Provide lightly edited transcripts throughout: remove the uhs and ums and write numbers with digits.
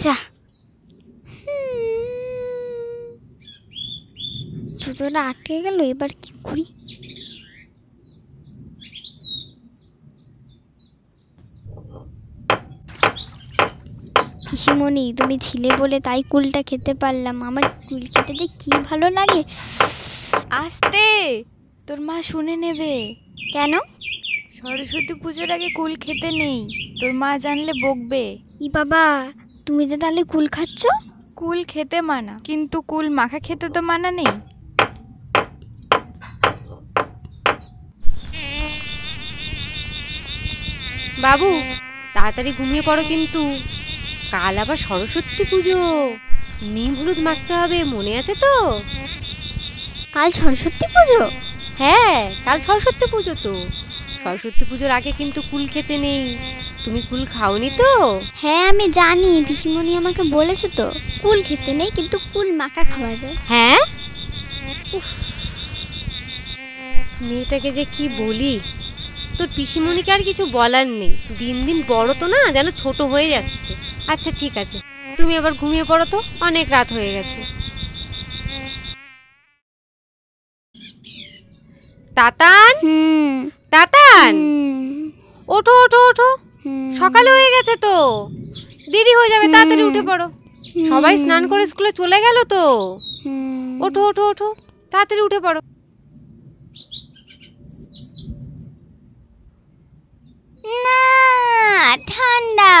যা জুতোটা আটকে গেল, এবার কি করি? পিসিমণি, তুমি ছিলে বলে তাই কুলটা খেতে পারলাম। আমার কুল খেতে যে কি ভালো লাগে। আস্তে, তোর মা শুনে নেবে। কেন? সরস্বতী পুজোর আগে কুল খেতে নেই, তোর মা জানলে বকবে। ই বাবা, তুমি যে তাহলে কুল খাচ্ছ? কুল খেতে মানা, কিন্তু কুল মাখা খেতে তো মানা নেই। বাবু, তাড়াতাড়ি ঘুমিয়ে পড়ো, কিন্তু কাল আবার সরস্বতী পুজো। নিম হলুদ মাখতে হবে, মনে আছে তো? কাল সরস্বতী পুজো? হ্যাঁ, কাল সরস্বতী পুজো তো। সরস্বতী পুজোর আগে কিন্তু কুল খেতে নেই। তুমি কুল খাওনি তো? হ্যাঁ আমি জানি, পিসিমণি আমাকে বলেছে তো কুল খেতে নেই, কিন্তু কুল মাখা খাওয়া যায়। হ্যাঁ, মেয়েটাকে যে কি বলি। তোর পিসিমণিকে আর কিছু বলার নেই, দিন দিন বড় তো না, যেন ছোট হয়ে যাচ্ছে। আচ্ছা ঠিক আছে, তুমি আবার ঘুমিয়ে পড়ো তো, অনেক রাত হয়ে গেছে। তাতান, তাতান, ওঠো ওঠো ওঠো, সকাল হয়ে গেছে তো, দেরি হয়ে যাবে, তাড়াতাড়ি উঠে পড়ো। সবাই স্নান করে স্কুলে চলে গেল তো। ওঠো ওঠো ওঠো, তাড়াতাড়ি উঠে পড়ো। না ঠান্ডা।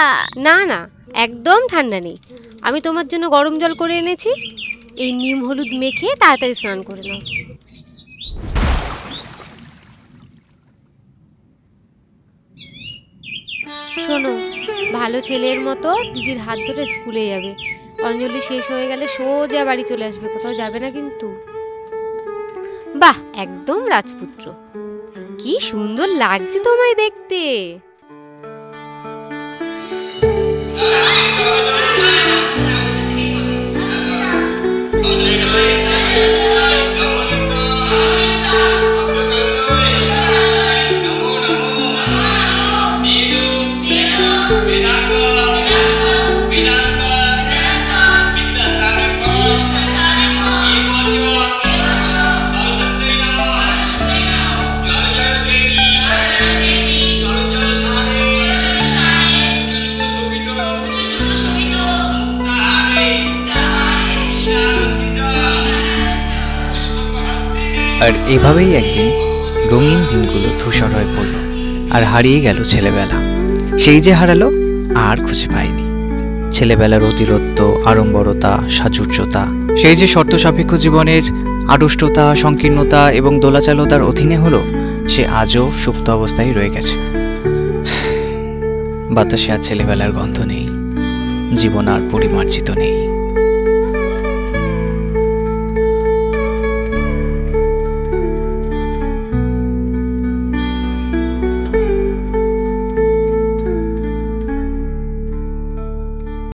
না না, একদম ঠান্ডা নেই। আমি তোমার জন্য গরম জল করে এনেছি, এই নিম হলুদ মেখে তাড়াতাড়ি স্নান করে নাও। শোনো, ভালো ছেলের মতো দিদির হাত ধরে স্কুলে যাবে। অঞ্জলি শেষ হয়ে গেলে সোজা বাড়ি চলে আসবে, কোথাও যাবে না কিন্তু। বাহ, একদম রাজপুত্র। কি সুন্দর লাগছে তোমায় দেখতে। আর এভাবেই একদিন রঙিন দিনগুলো ধূসর হয়ে পড়ল, আর হারিয়ে গেল ছেলেবেলা। সেই যে হারালো, আর খুঁজে পায়নি। ছেলেবেলার অতিরত্ব, আড়ম্বরতা, সাজুর্যতা, সেই যে শর্ত সাপেক্ষ জীবনের আড়ষ্টতা, সংকীর্ণতা এবং দোলাচালতার অধীনে হলো, সে আজও সুপ্ত অবস্থায় রয়ে গেছে। বাতাসে আর ছেলেবেলার গন্ধ নেই, জীবন আর পরিমার্জিত নেই।